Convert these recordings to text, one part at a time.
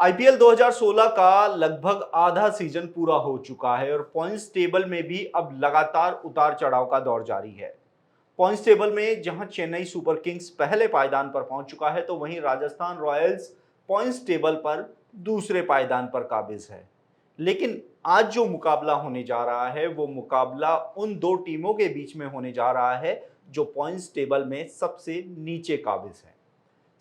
IPL 2016 का लगभग आधा सीजन पूरा हो चुका है और पॉइंट्स टेबल में भी अब लगातार उतार चढ़ाव का दौर जारी है। पॉइंट्स टेबल में जहां चेन्नई सुपर किंग्स पहले पायदान पर पहुंच चुका है, तो वहीं राजस्थान रॉयल्स पॉइंट्स टेबल पर दूसरे पायदान पर काबिज है। लेकिन आज जो मुकाबला होने जा रहा है, वो मुकाबला उन दो टीमों के बीच में होने जा रहा है जो पॉइंट्स टेबल में सबसे नीचे काबिज है।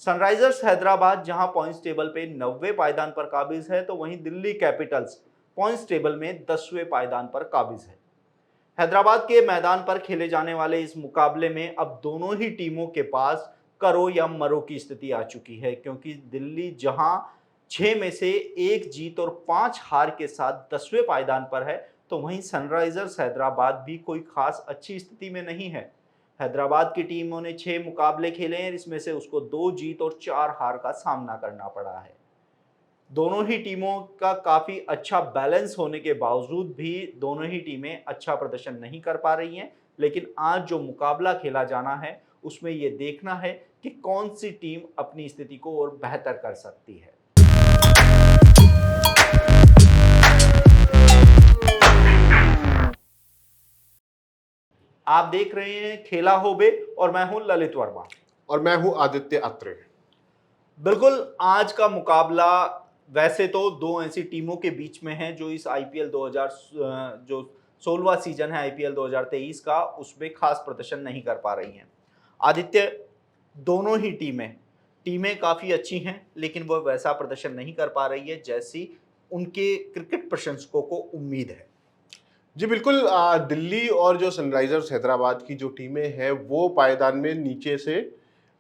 सनराइजर्स हैदराबाद जहां पॉइंट्स टेबल पे 90वें पायदान पर काबिज है, तो वहीं दिल्ली कैपिटल्स पॉइंट्स टेबल में 10वें पायदान पर काबिज है। हैदराबाद के मैदान पर खेले जाने वाले इस मुकाबले में अब दोनों ही टीमों के पास करो या मरो की स्थिति आ चुकी है, क्योंकि दिल्ली जहां 6 में से 1 जीत और 5 हार के साथ 10वें पायदान पर है, तो वहीं सनराइजर्स हैदराबाद भी कोई खास अच्छी स्थिति में नहीं है। हैदराबाद की टीमों ने 6 मुकाबले खेले हैं, इसमें से उसको 2 जीत और 4 हार का सामना करना पड़ा है। दोनों ही टीमों का काफी अच्छा बैलेंस होने के बावजूद भी दोनों ही टीमें अच्छा प्रदर्शन नहीं कर पा रही हैं। लेकिन आज जो मुकाबला खेला जाना है, उसमें ये देखना है कि कौन सी टीम अपनी स्थिति को और बेहतर कर सकती है। आप देख रहे हैं खेला हो बे और मैं हूं ललित वर्मा। और मैं हूं आदित्य अत्रे। बिल्कुल, आज का मुकाबला वैसे तो दो ऐसी टीमों के बीच में है जो इस आईपीएल 2000 जो 16वां सीजन है आईपीएल 2023 का, उसमें खास प्रदर्शन नहीं कर पा रही हैं। आदित्य, दोनों ही टीमें काफ़ी अच्छी हैं, लेकिन वो वैसा प्रदर्शन नहीं कर पा रही है जैसी उनके क्रिकेट प्रशंसकों को उम्मीद है। जी बिल्कुल, दिल्ली और जो सनराइजर्स हैदराबाद की जो टीमें हैं वो पायदान में नीचे से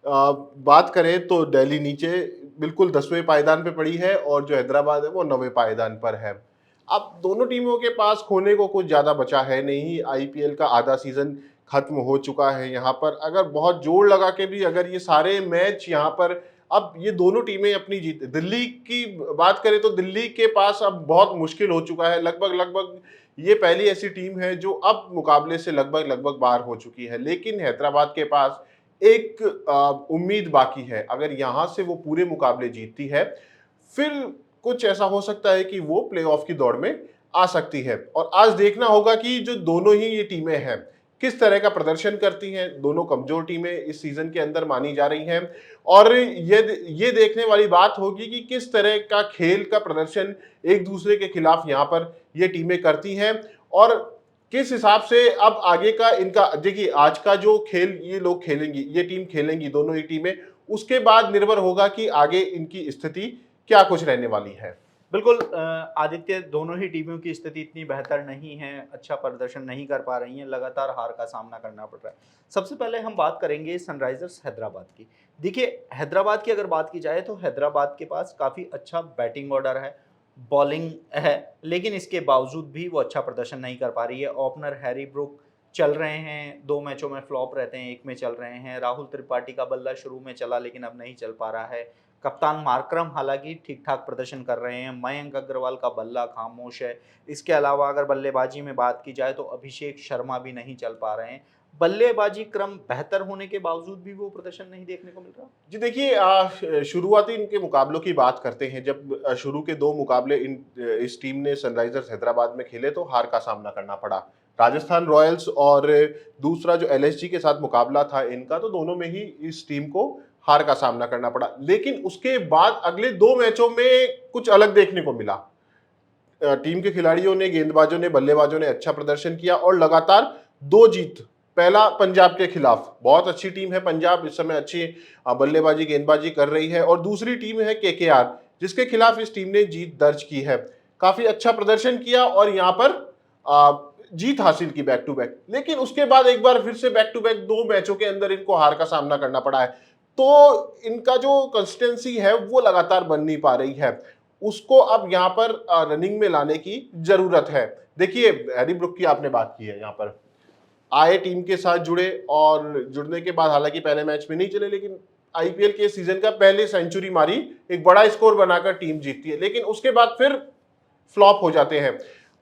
बात करें तो दिल्ली नीचे बिल्कुल 10वें पायदान पे पड़ी है और जो हैदराबाद है वो 9वें पायदान पर है। अब दोनों टीमों के पास खोने को कुछ ज़्यादा बचा है नहीं। आईपीएल का आधा सीजन खत्म हो चुका है। यहाँ पर अगर बहुत जोर लगा के भी अगर ये सारे मैच यहाँ पर अब ये दोनों टीमें अपनी जीत, दिल्ली की बात करें तो दिल्ली के पास अब बहुत मुश्किल हो चुका है। लगभग लगभग ये पहली ऐसी टीम है जो अब मुकाबले से लगभग लगभग बाहर हो चुकी है। लेकिन हैदराबाद के पास एक उम्मीद बाकी है। अगर यहाँ से वो पूरे मुकाबले जीतती है, फिर कुछ ऐसा हो सकता है कि वो प्लेऑफ की दौड़ में आ सकती है। और आज देखना होगा कि जो दोनों ही ये टीमें हैं किस तरह का प्रदर्शन करती हैं। दोनों कमजोर टीमें इस सीजन के अंदर मानी जा रही हैं और ये देखने वाली बात होगी कि किस तरह का खेल का प्रदर्शन एक दूसरे के खिलाफ यहाँ पर ये टीमें करती हैं और किस हिसाब से अब आगे का इनका। देखिए, आज का जो खेल ये लोग खेलेंगी, ये टीम खेलेंगी दोनों ही टीमें, उसके बाद निर्भर होगा कि आगे इनकी स्थिति क्या कुछ रहने वाली है। बिल्कुल आदित्य, दोनों ही टीमों की स्थिति इतनी बेहतर नहीं है, अच्छा प्रदर्शन नहीं कर पा रही हैं, लगातार हार का सामना करना पड़ रहा है। सबसे पहले हम बात करेंगे सनराइजर्स हैदराबाद की। देखिए, हैदराबाद की अगर बात की जाए तो हैदराबाद के पास काफ़ी अच्छा बैटिंग ऑर्डर है, बॉलिंग है, लेकिन इसके बावजूद भी वो अच्छा प्रदर्शन नहीं कर पा रही है। ओपनर हैरी ब्रूक चल रहे हैं, 2 मैचों में फ्लॉप रहते हैं, 1 में चल रहे हैं। राहुल त्रिपाठी का बल्ला शुरू में चला लेकिन अब नहीं चल पा रहा है। कप्तान मार्करम हालांकि ठीक ठाक प्रदर्शन कर रहे हैं। मयंक अग्रवाल का बल्ला खामोश है। इसके अलावा अगर बल्लेबाजी में बात की जाए तो अभिषेक शर्मा भी नहीं चल पा रहे हैं। बल्लेबाजी क्रम बेहतर होने के बावजूद भी वो प्रदर्शन नहीं देखने को मिल रहा। जी देखिए, शुरुआती इनके मुकाबलों की बात करते हैं। जब शुरू के 2 मुकाबले इस टीम ने सनराइजर्स हैदराबाद में खेले तो हार का सामना करना पड़ा। राजस्थान रॉयल्स और दूसरा जो एलएसजी के साथ मुकाबला था इनका, तो दोनों में ही इस टीम को हार का सामना करना पड़ा। लेकिन उसके बाद अगले 2 मैचों में कुछ अलग देखने को मिला। टीम के खिलाड़ियों ने, गेंदबाजों ने, बल्लेबाजों ने अच्छा प्रदर्शन किया और लगातार 2 जीत। पहला पंजाब के खिलाफ, बहुत अच्छी टीम है पंजाब, इस समय अच्छी बल्लेबाजी गेंदबाजी कर रही है। और दूसरी टीम है केकेआर, जिसके खिलाफ इस टीम ने जीत दर्ज की है। काफी अच्छा प्रदर्शन किया और यहाँ पर जीत हासिल की बैक टू बैक। लेकिन उसके बाद एक बार फिर से बैक टू बैक 2 मैचों के अंदर इनको हार का सामना करना पड़ा है। तो इनका जो कंसिस्टेंसी है वो लगातार बन नहीं पा रही है। उसको अब यहाँ पर रनिंग में लाने की जरूरत है। देखिए, हैरी ब्रूक की आपने बात की है, यहाँ पर आए टीम के साथ जुड़े और जुड़ने के बाद हालांकि पहले मैच में नहीं चले, लेकिन आईपीएल के सीजन का पहले सेंचुरी मारी, एक बड़ा स्कोर बनाकर टीम जीतती है। लेकिन उसके बाद फिर फ्लॉप हो जाते हैं।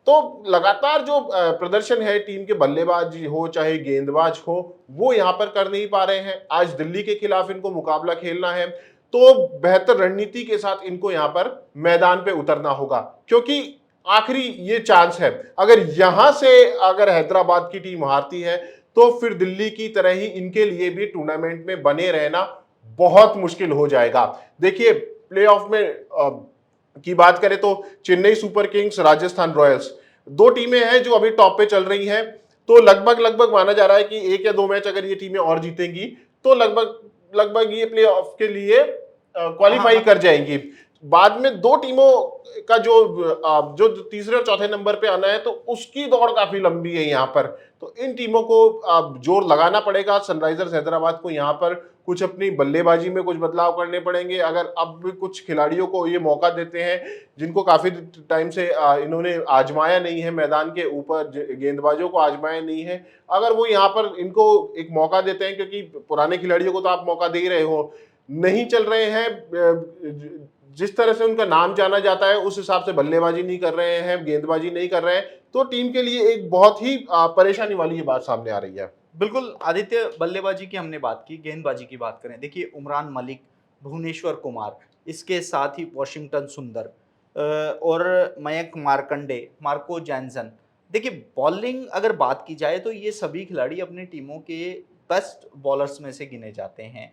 तो लगातार जो प्रदर्शन है टीम के बल्लेबाज हो चाहे गेंदबाज हो, वो यहाँ पर कर नहीं पा रहे हैं। आज दिल्ली के खिलाफ इनको मुकाबला खेलना है तो बेहतर रणनीति के साथ इनको यहां पर मैदान पे उतरना होगा, क्योंकि आखिरी ये चांस है। अगर यहां से अगर हैदराबाद की टीम हारती है तो फिर दिल्ली की तरह ही इनके लिए भी टूर्नामेंट में बने रहना बहुत मुश्किल हो जाएगा। देखिए, प्लेऑफ में की बात करें तो Chennai super Kings, Rajasthan Royals, दो टीमें हैं जो अभी टॉप पे चल रही हैं। तो लगभग लगभग माना जा रहा है कि 1 या 2 मैच अगर ये टीमें और जीतेंगी तो लगभग लगभग ये प्ले ऑफ के लिए हाँ क्वालिफाई हाँ। कर जाएंगी। बाद में दो टीमों का जो तीसरे और चौथे नंबर पे आना है तो उसकी दौड़ काफी लंबी है यहाँ पर। तो इन टीमों को जोर लगाना पड़ेगा। सनराइजर्स हैदराबाद को यहाँ पर कुछ अपनी बल्लेबाजी में कुछ बदलाव करने पड़ेंगे। अगर अब भी कुछ खिलाड़ियों को ये मौका देते हैं जिनको काफी टाइम से इन्होंने आजमाया नहीं है, मैदान के ऊपर गेंदबाजों को आजमाया नहीं है, अगर वो यहाँ पर इनको एक मौका देते हैं, क्योंकि पुराने खिलाड़ियों को तो आप मौका दे ही रहे हो, नहीं चल रहे हैं, जिस तरह से उनका नाम जाना जाता है उस हिसाब से बल्लेबाजी नहीं कर रहे हैं, गेंदबाजी नहीं कर रहे हैं, तो टीम के लिए एक बहुत ही परेशानी वाली ये बात सामने आ रही है। बिल्कुल आदित्य, बल्लेबाजी की हमने बात की, गेंदबाजी की बात करें, देखिए उमरान मलिक, भुवनेश्वर कुमार, इसके साथ ही वॉशिंगटन सुंदर और मयंक मार्कंडे, मार्को जैनसन। देखिए बॉलिंग अगर बात की जाए तो ये सभी खिलाड़ी अपनी टीमों के बेस्ट बॉलर्स में से गिने जाते हैं।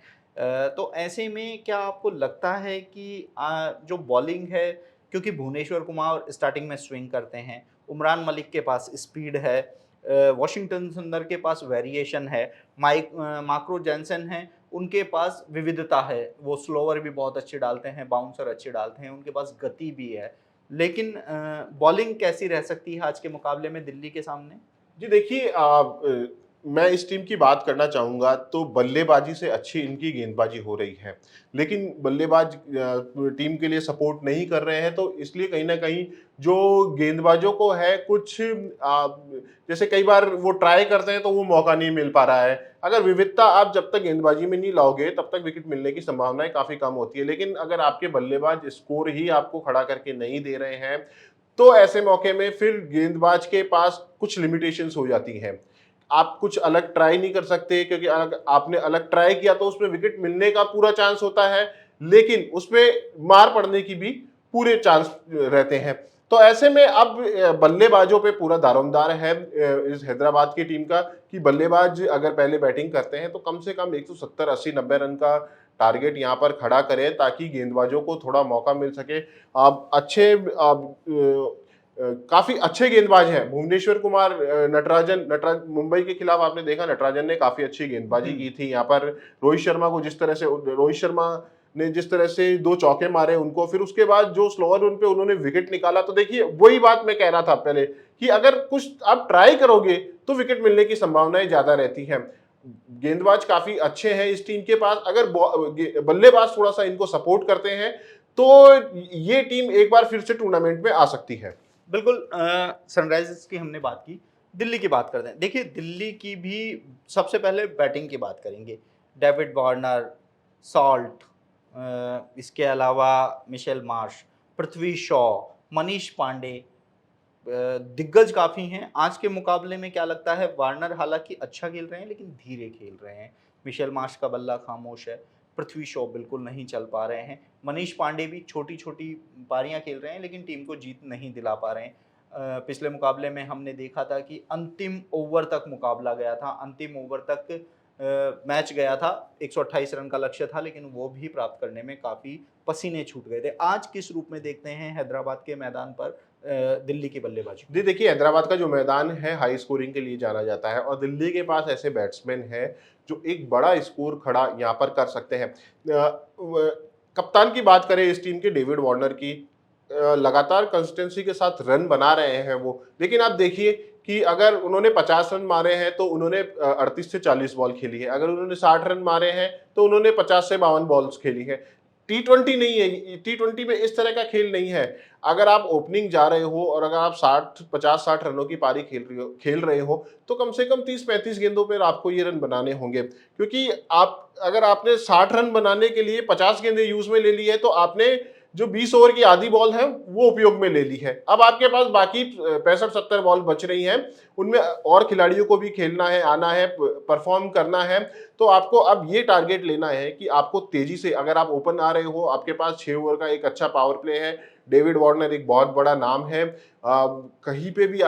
तो ऐसे में क्या आपको लगता है कि जो बॉलिंग है, क्योंकि भुवनेश्वर कुमार स्टार्टिंग में स्विंग करते हैं, उमरान मलिक के पास स्पीड है, वॉशिंगटन सुंदर के पास वेरिएशन है, मार्को जैनसन है, उनके पास विविधता है, वो स्लोवर भी बहुत अच्छे डालते हैं, बाउंसर अच्छे डालते हैं, उनके पास गति भी है। लेकिन बॉलिंग कैसी रह सकती है आज के मुकाबले में दिल्ली के सामने? जी देखिए, मैं इस टीम की बात करना चाहूंगा तो बल्लेबाजी से अच्छी इनकी गेंदबाजी हो रही है, लेकिन बल्लेबाज टीम के लिए सपोर्ट नहीं कर रहे हैं, तो इसलिए कहीं ना कहीं जो गेंदबाजों को है कुछ जैसे कई बार वो ट्राई करते हैं तो वो मौका नहीं मिल पा रहा है। अगर विविधता आप जब तक गेंदबाजी में नहीं लाओगे तब तक विकेट मिलने की संभावनाएं काफी कम होती है, लेकिन अगर आपके बल्लेबाज स्कोर ही आपको खड़ा करके नहीं दे रहे हैं तो ऐसे मौके में फिर गेंदबाज के पास कुछ लिमिटेशंस हो जाती हैं। आप कुछ अलग ट्राई नहीं कर सकते, क्योंकि आपने अलग ट्राई किया तो उसमें विकेट मिलने का पूरा चांस होता है, लेकिन उसमें मार पड़ने की भी पूरे चांस रहते हैं। तो ऐसे में अब बल्लेबाजों पे पूरा दारोमदार है इस हैदराबाद की टीम का, कि बल्लेबाज अगर पहले बैटिंग करते हैं तो कम से कम 170, 80, 90 रन का टारगेट यहाँ पर खड़ा करें ताकि गेंदबाजों को थोड़ा मौका मिल सके। आप अच्छे काफी अच्छे गेंदबाज हैं भुवनेश्वर कुमार, नटराजन मुंबई के खिलाफ आपने देखा नटराजन ने काफी अच्छी गेंदबाजी की थी। यहाँ पर रोहित शर्मा ने जिस तरह से 2 चौके मारे उनको, फिर उसके बाद जो स्लोअर रन पे उन्होंने विकेट निकाला, तो देखिए वही बात मैं कह रहा था पहले कि अगर कुछ आप ट्राई करोगे तो विकेट मिलने की संभावनाएं ज्यादा रहती हैं। गेंदबाज काफी अच्छे हैं इस टीम के पास, अगर बल्लेबाज थोड़ा सा इनको सपोर्ट करते हैं तो ये टीम एक बार फिर से टूर्नामेंट में आ सकती है। बिल्कुल। सनराइजर्स की हमने बात की, दिल्ली की बात करते हैं। देखिए दिल्ली की भी सबसे पहले बैटिंग की बात करेंगे। डेविड वार्नर, सॉल्ट, इसके अलावा मिशेल मार्श, पृथ्वी शॉ, मनीष पांडे, दिग्गज काफ़ी हैं। आज के मुकाबले में क्या लगता है, वार्नर हालांकि अच्छा खेल रहे हैं लेकिन धीरे खेल रहे हैं, मिशेल मार्श का बल्ला खामोश है, पृथ्वी शॉ बिल्कुल नहीं चल पा रहे हैं, मनीष पांडे भी छोटी छोटी पारियां खेल रहे हैं लेकिन टीम को जीत नहीं दिला पा रहे हैं। पिछले मुकाबले में हमने देखा था कि अंतिम ओवर तक मुकाबला गया था, अंतिम ओवर तक मैच गया था, 128 रन का लक्ष्य था लेकिन वो भी प्राप्त करने में काफ़ी पसीने छूट गए थे। आज किस रूप में देखते हैं हैदराबाद के मैदान पर दिल्ली की बल्लेबाजी? जी देखिए, हैदराबाद का जो मैदान है हाई स्कोरिंग के लिए जाना जाता है और दिल्ली के पास ऐसे बैट्समैन हैं जो एक बड़ा स्कोर खड़ा यहाँ पर कर सकते हैं। कप्तान की बात करें इस टीम के, डेविड वार्नर की, लगातार कंसिस्टेंसी के साथ रन बना रहे हैं वो, लेकिन आप देखिए कि अगर उन्होंने 50 रन मारे हैं तो उन्होंने 38 से 40 बॉल खेली है, अगर उन्होंने 60 रन मारे हैं तो उन्होंने 50 से 52 बॉल्स खेली है। T20 नहीं है, T20 में इस तरह का खेल नहीं है। अगर आप ओपनिंग जा रहे हो और अगर आप 50-60 रनों की पारी खेल रहे हो तो कम से कम 30-35 गेंदों पर आपको ये रन बनाने होंगे, क्योंकि आप अगर आपने 60 रन बनाने के लिए 50 गेंदें यूज में ले ली है तो आपने जो 20 ओवर की आधी बॉल है वो उपयोग में ले ली है। अब आपके पास बाकी 65-70 बॉल बच रही हैं, उनमें और खिलाड़ियों को भी खेलना है, आना है, परफॉर्म करना है। तो आपको अब ये टारगेट लेना है कि आपको तेजी से, अगर आप ओपन आ रहे हो, आपके पास 6 ओवर का एक अच्छा पावर प्ले है, डेविड वार्नर एक बहुत बड़ा नाम है, कहीं पे भी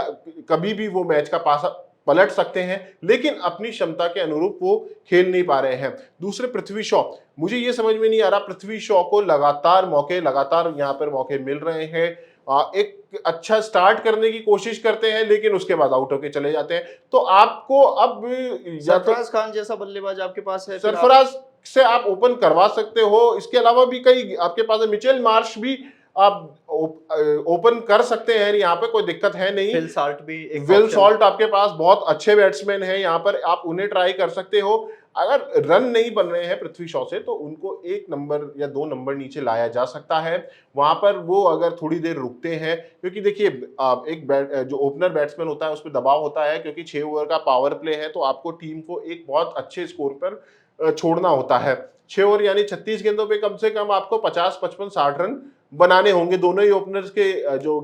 कभी भी वो मैच का पासा पलट सकते हैं, लेकिन अपनी क्षमता के अनुरूप वो खेल नहीं पा रहे हैं। दूसरे पृथ्वी शॉ, मुझे ये समझ में नहीं आ रहा, पृथ्वी शॉ को लगातार यहाँ पर मौके मिल रहे हैं। एक अच्छा स्टार्ट करने की कोशिश करते हैं, लेकिन उसके बाद आउट होके चले जाते हैं। तो आपको अब या तो सरफराज खान जैसा बल्लेबाज आपके पास है, फिर सरफराज से आप ओपन करवा सकते हो। इसके अलावा भी कई आपके पास है, मिचेल मार्श भी आप ओपन कर सकते हैं, यहाँ पे कोई दिक्कत है नहीं। फिल साल्ट भी एक विल option सॉल्ट आपके पास बहुत अच्छे बैट्समैन हैं, यहाँ पर आप उन्हें ट्राई कर सकते हो। अगर रन नहीं बन रहे हैं पृथ्वी शॉ से, तो उनको 1 नंबर या 2 नंबर नीचे लाया जा सकता है। वहां पर वो अगर थोड़ी देर रुकते हैं, क्योंकि देखिए जो ओपनर बैट्समैन होता है उस पर दबाव होता है, क्योंकि 6 ओवर का पावर प्ले है, तो आपको टीम को एक बहुत अच्छे स्कोर पर छोड़ना होता है। 6 ओवर यानी 36 गेंदों पे कम से कम आपको 50, 55, 60 रन बनाने होंगे। दोनों ही ओपनर्स के जो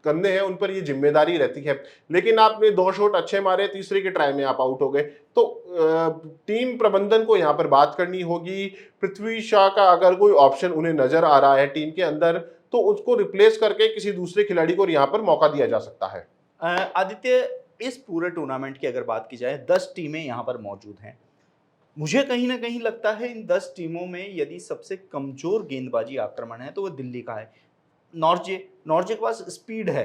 कंधे हैं उन पर ये जिम्मेदारी रहती है। लेकिन आपने 2 शॉट अच्छे मारे, तीसरे के ट्राई में आप आउट हो गए, तो टीम प्रबंधन को यहाँ पर बात करनी होगी। पृथ्वी शॉ का अगर कोई ऑप्शन उन्हें नजर आ रहा है टीम के अंदर, तो उसको रिप्लेस करके किसी दूसरे खिलाड़ी को यहाँ पर मौका दिया जा सकता है। आदित्य, इस पूरे टूर्नामेंट की अगर बात की जाए, 10 टीमें यहाँ पर मौजूद हैं। मुझे कहीं ना कहीं लगता है इन 10 टीमों में यदि सबसे कमजोर गेंदबाजी आक्रमण है तो वो दिल्ली का है। नॉर्जे नॉर्जे के पास स्पीड है,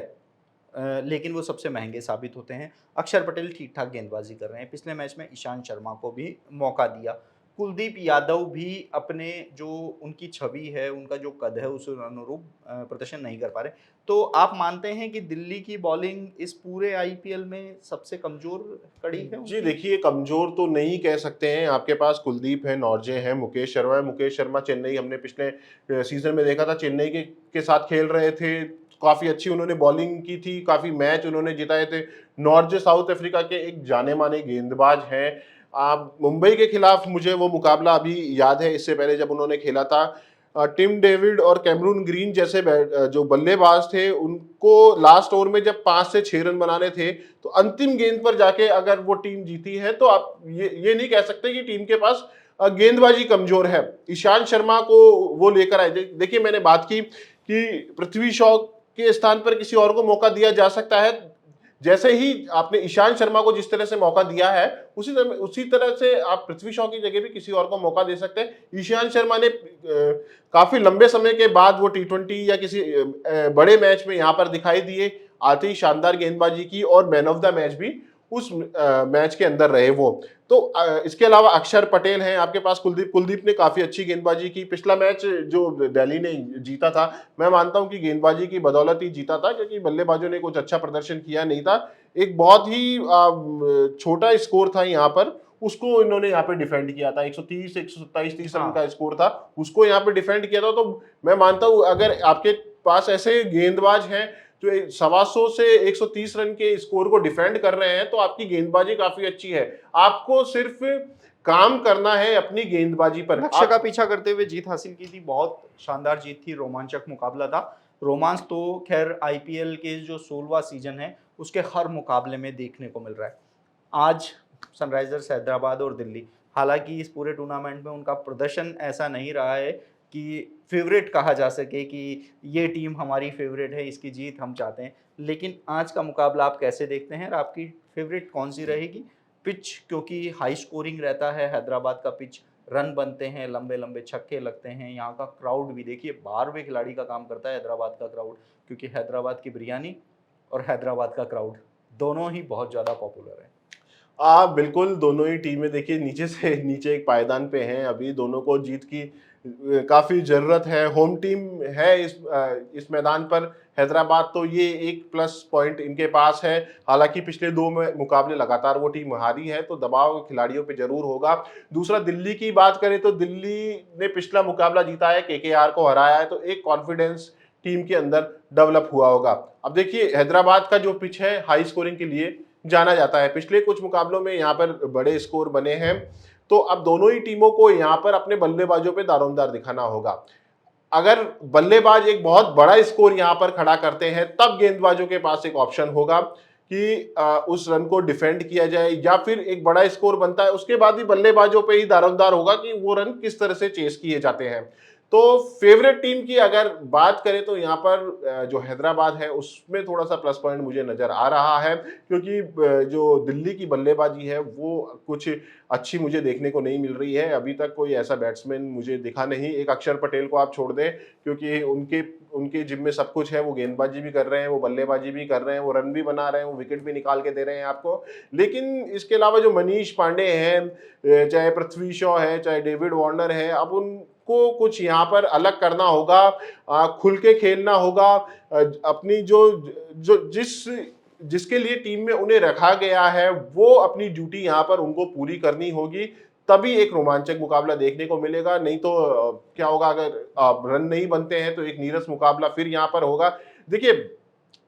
लेकिन वो सबसे महंगे साबित होते हैं। अक्षर पटेल ठीक ठाक गेंदबाजी कर रहे हैं, पिछले मैच में ईशांत शर्मा को भी मौका दिया। कुलदीप यादव भी अपने जो उनकी छवि है, उनका जो कद है, उस अनुरूप प्रदर्शन नहीं कर पा रहे। तो आप मानते हैं कि दिल्ली की बॉलिंग इस पूरे आईपीएल में सबसे कमजोर कड़ी है जी उनकी? देखिए, कमजोर तो नहीं कह सकते हैं। आपके पास कुलदीप है, नॉर्जे है, मुकेश शर्मा है। मुकेश शर्मा चेन्नई, हमने पिछले सीजन में देखा था, चेन्नई के साथ खेल रहे थे, काफी अच्छी उन्होंने बॉलिंग की थी, काफी मैच उन्होंने जिताए थे। नॉर्जे साउथ अफ्रीका के एक जाने माने गेंदबाज हैं। आप मुंबई के खिलाफ, मुझे वो मुकाबला अभी याद है, इससे पहले जब उन्होंने खेला था, टिम डेविड और कैमरून ग्रीन जैसे जो बल्लेबाज थे, उनको लास्ट ओवर में जब 5 से 6 रन बनाने थे, तो अंतिम गेंद पर जाके अगर वो टीम जीती है, तो आप ये नहीं कह सकते कि टीम के पास गेंदबाजी कमजोर है। ईशांत शर्मा को वो लेकर आए। देखिए, मैंने बात की कि पृथ्वी शॉ के स्थान पर किसी और को मौका दिया जा सकता है। जैसे ही आपने ईशांत शर्मा को जिस तरह से मौका दिया है, उसी तरह से आप पृथ्वी शॉ की जगह भी किसी और को मौका दे सकते हैं। ईशांत शर्मा ने काफी लंबे समय के बाद वो टी20 या किसी बड़े मैच में यहाँ पर दिखाई दिए, आते ही शानदार गेंदबाजी की, और मैन ऑफ द मैच भी उस मैच के अंदर रहे वो। तो इसके अलावा अक्षर पटेल हैं आपके पास, कुलदीप ने काफी अच्छी गेंदबाजी की। पिछला मैच जो दिल्ली ने जीता था, मैं मानता हूं कि गेंदबाजी की बदौलत ही जीता था, क्योंकि बल्लेबाजों ने कुछ अच्छा प्रदर्शन किया नहीं था। एक बहुत ही छोटा स्कोर था यहाँ पर, उसको इन्होंने यहाँ पे डिफेंड किया था। 130, 127, 30 रन का स्कोर था, उसको यहाँ पे डिफेंड किया था। तो मैं मानता हूँ अगर आपके पास ऐसे गेंदबाज हैं जो 125 से 130 रन के स्कोर को डिफेंड कर रहे हैं, तो आपकी गेंदबाजी काफी अच्छी है। आपको सिर्फ काम करना है अपनी गेंदबाजी पर। लक्ष्य का पीछा करते हुए जीत हासिल की थी, बहुत शानदार जीत थी, रोमांचक मुकाबला था। रोमांच तो खैर आईपीएल के जो 16वां सीजन है उसके हर मुकाबले में देखने को मिल रहा है। आज सनराइजर्स हैदराबाद और दिल्ली, हालांकि इस पूरे टूर्नामेंट में उनका प्रदर्शन ऐसा नहीं रहा है कि फेवरेट कहा जा सके कि ये टीम हमारी फेवरेट है, इसकी जीत हम चाहते हैं। लेकिन आज का मुकाबला आप कैसे देखते हैं और आपकी फेवरेट कौन सी रहेगी? पिच क्योंकि हाई स्कोरिंग रहता है, हैदराबाद का पिच, रन बनते हैं, लंबे लंबे छक्के लगते हैं। यहाँ का क्राउड भी देखिए, 12वें खिलाड़ी का काम करता है हैदराबाद का क्राउड, क्योंकि हैदराबाद की बिरयानी और हैदराबाद का क्राउड दोनों ही बहुत ज़्यादा पॉपुलर है। बिल्कुल, दोनों ही टीमें देखिए नीचे से नीचे एक पायदान पे हैं। अभी दोनों को जीत की काफी जरूरत है। होम टीम है इस मैदान पर हैदराबाद, तो ये एक प्लस पॉइंट इनके पास है। हालांकि पिछले 2 मुकाबले लगातार वो टीम हारी है, तो दबाव खिलाड़ियों पे जरूर होगा। दूसरा, दिल्ली की बात करें तो दिल्ली ने पिछला मुकाबला जीता है, केकेआर को हराया है, तो एक कॉन्फिडेंस टीम के अंदर डेवलप हुआ होगा। अब देखिए, हैदराबाद का जो पिच है हाई स्कोरिंग के लिए जाना जाता है। पिछले कुछ मुकाबलों में यहाँ पर बड़े स्कोर बने हैं, तो अब दोनों ही टीमों को यहाँ पर अपने बल्लेबाजों पे दारोमदार दिखाना होगा। अगर बल्लेबाज एक बहुत बड़ा स्कोर यहां पर खड़ा करते हैं तब गेंदबाजों के पास एक ऑप्शन होगा कि उस रन को डिफेंड किया जाए, या फिर एक बड़ा स्कोर बनता है उसके बाद ही बल्लेबाजों पे ही दारोमदार होगा कि वो रन किस तरह से चेस किए जाते हैं। तो फेवरेट टीम की अगर बात करें तो यहाँ पर जो हैदराबाद है उसमें थोड़ा सा प्लस पॉइंट मुझे नजर आ रहा है, क्योंकि जो दिल्ली की बल्लेबाजी है वो कुछ अच्छी मुझे देखने को नहीं मिल रही है। अभी तक कोई ऐसा बैट्समैन मुझे दिखा नहीं, एक अक्षर पटेल को आप छोड़ दें, क्योंकि उनके उनके जिम में सब कुछ है, वो गेंदबाजी भी कर रहे हैं, वो बल्लेबाजी भी कर रहे हैं, वो रन भी बना रहे हैं, वो विकेट भी निकाल के दे रहे हैं आपको। लेकिन इसके अलावा जो मनीष पांडे हैं, चाहे पृथ्वी शॉ है, चाहे डेविड वार्नर है, अब उनको कुछ यहाँ पर अलग करना होगा, खुल के खेलना होगा। अपनी जो जो जिसके लिए टीम में उन्हें रखा गया है वो अपनी ड्यूटी यहाँ पर उनको पूरी करनी होगी, तभी एक रोमांचक मुकाबला देखने को मिलेगा। नहीं तो क्या होगा, अगर रन नहीं बनते हैं तो एक नीरस मुकाबला फिर यहाँ पर होगा। देखिए,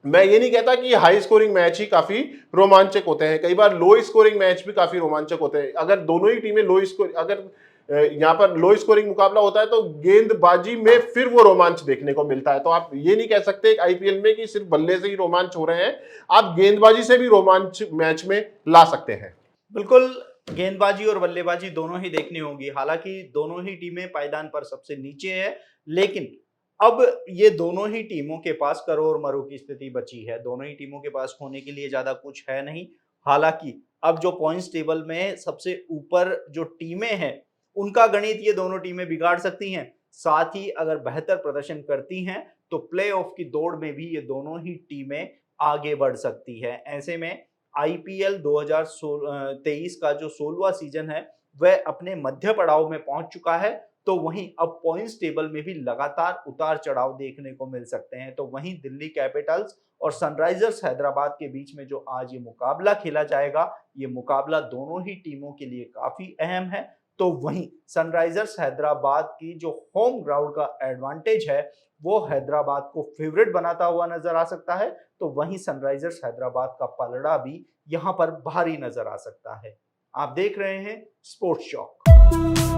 मैं ये नहीं कहता कि हाई स्कोरिंग मैच ही काफी रोमांचक होते हैं, कई बार लो स्कोरिंग मैच भी काफी रोमांचक होते हैं। अगर दोनों ही टीमें लो स्कोर अगर यहाँ पर लो स्कोरिंग मुकाबला होता है तो गेंदबाजी में फिर वो रोमांच देखने को मिलता है। तो आप ये नहीं कह सकते आईपीएल में कि सिर्फ बल्ले से ही रोमांच हो रहे हैं, आप गेंदबाजी से भी रोमांच मैच में ला सकते हैं। बिल्कुल, गेंदबाजी और बल्लेबाजी दोनों ही देखनी होगी। हालांकि दोनों ही टीमें पायदान पर सबसे नीचे है, लेकिन अब ये दोनों ही टीमों के पास करो और मरो की स्थिति बची है। दोनों ही टीमों के पास होने के लिए ज्यादा कुछ है नहीं। हालांकि अब जो पॉइंट्स टेबल में सबसे ऊपर जो टीमें हैं, उनका गणित ये दोनों टीमें बिगाड़ सकती हैं। साथ ही अगर बेहतर प्रदर्शन करती हैं तो प्लेऑफ की दौड़ में भी ये दोनों ही टीमें आगे बढ़ सकती है। ऐसे में आईपीएल 2023 का जो 16वां सीजन है वह अपने मध्य पड़ाव में पहुंच चुका है। तो वहीं अब पॉइंट्स टेबल में भी लगातार उतार चढ़ाव देखने को मिल सकते हैं। तो वहीं दिल्ली कैपिटल्स और सनराइजर्स हैदराबाद के बीच में जो आज ये मुकाबला खेला जाएगा, ये मुकाबला दोनों ही टीमों के लिए काफी अहम है। तो वहीं सनराइजर्स हैदराबाद की जो होम ग्राउंड का एडवांटेज है वो हैदराबाद को फेवरेट बनाता हुआ नजर आ सकता है। तो वहीं सनराइजर्स हैदराबाद का पलड़ा भी यहां पर भारी नजर आ सकता है। आप देख रहे हैं स्पोर्ट्स शॉक।